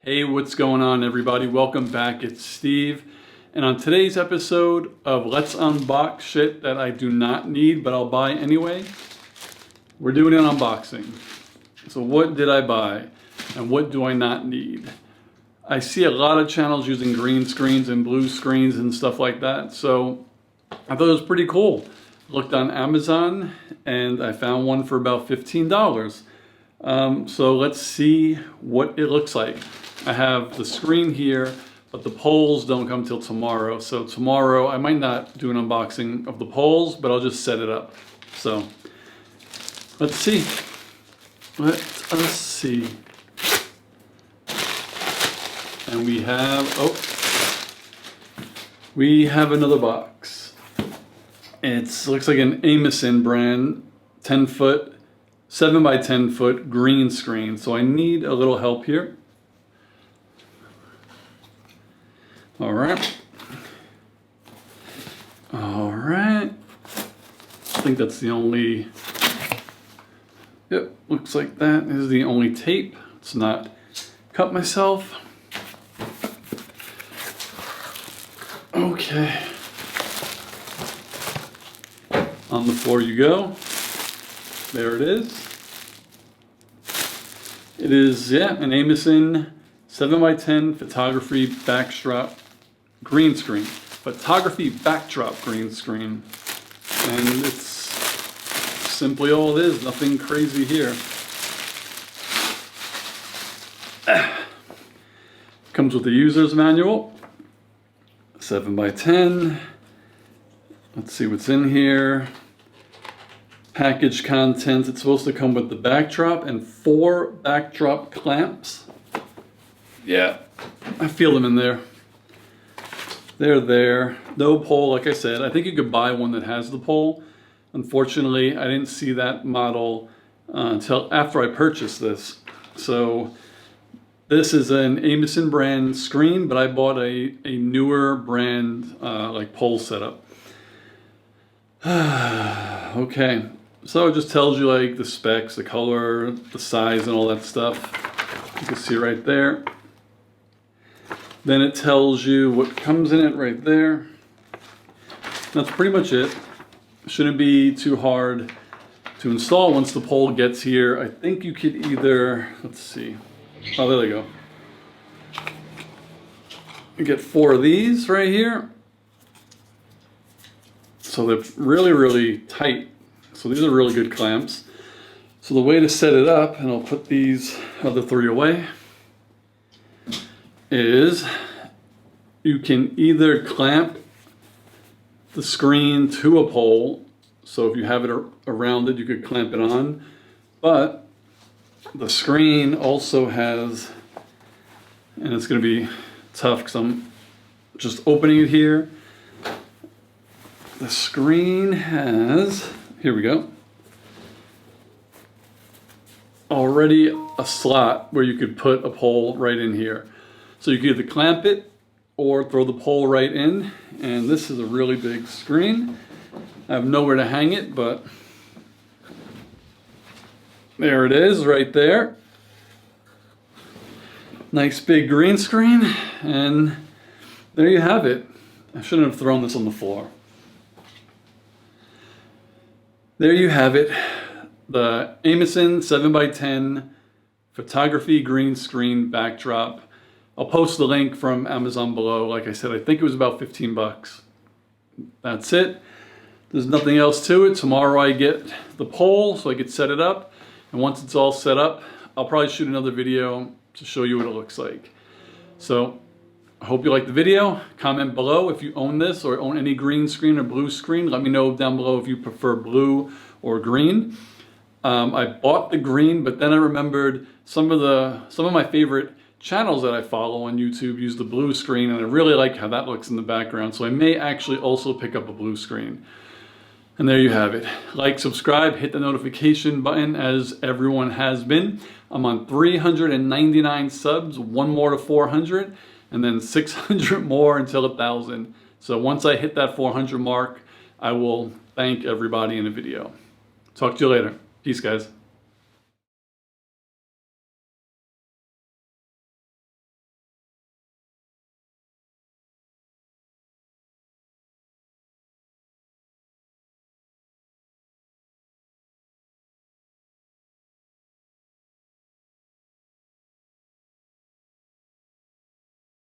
Hey, what's going on, everybody? Welcome back. It's Steve. And on today's episode of Let's Unbox Shit That I Do Not Need, but I'll buy anyway, we're doing an unboxing. So what did I buy and what do I not need? I see a lot of channels using green screens and blue screens and stuff like that. So I thought it was pretty cool. Looked on Amazon and I found one for about $15. So let's see what it looks like. I have the screen here, but the poles don't come till tomorrow. So tomorrow I might not do an unboxing of the poles, but I'll just set it up. So let's see. Let us see. And we have another box. It looks like an Aimosen brand, 10 foot, 7 by 10 foot green screen. So I need a little help here. All right. I think that's the only, yep, looks like that is the only tape. It's not cut myself. Okay. On the floor you go. There it is. It is, yeah, an Aimosen 7 by 10 photography backdrop green screen. Photography backdrop green screen. And it's simply all it is, nothing crazy here. Comes with the user's manual. 7 by 10. Let's see what's in here. Package content. It's supposed to come with the backdrop and 4 backdrop clamps. Yeah, I feel them in there. They're there. No pole, like I said. I think you could buy one that has the pole. Unfortunately, I didn't see that model until after I purchased this. So this is an Aimosen brand screen, but I bought a newer brand like pole setup. Okay, so it just tells you like the specs, the color, the size, and all that stuff. You can see right there. Then it tells you what comes in it right there. That's pretty much it. Shouldn't be too hard to install once the pole gets here. I think you could either, let's see. Oh, there they go. You get 4 of these right here. So they're really, really tight. So these are really good clamps. So the way to set it up, and I'll put these other 3 away, is you can either clamp the screen to a pole. So if you have it around it, you could clamp it on. But the screen also has, and it's going to be tough because I'm just opening it here. The screen has, here we go, already a slot where you could put a pole right in here. So you could either clamp it or throw the pole right in. And this is a really big screen. I have nowhere to hang it, but there it is right there. Nice big green screen. And there you have it. I shouldn't have thrown this on the floor. There you have it. The Aimosen 7 by 10 photography green screen backdrop. I'll post the link from Amazon below. Like I said, I think it was about 15 bucks. That's it. There's nothing else to it. Tomorrow I get the pole so I could set it up. And once it's all set up, I'll probably shoot another video to show you what it looks like. So I hope you liked the video. Comment below if you own this or own any green screen or blue screen. Let me know down below if you prefer blue or green. I bought the green, but then I remembered some of my favorite channels that I follow on YouTube use the blue screen, and I really like how that looks in the background. So I may actually also pick up a blue screen. And there you have it. Like, subscribe, hit the notification button as everyone has been. I'm on 399 subs, 1 more to 400, and then 600 more until 1,000. So once I hit that 400 mark, I will thank everybody in a video. Talk to you later. Peace, guys.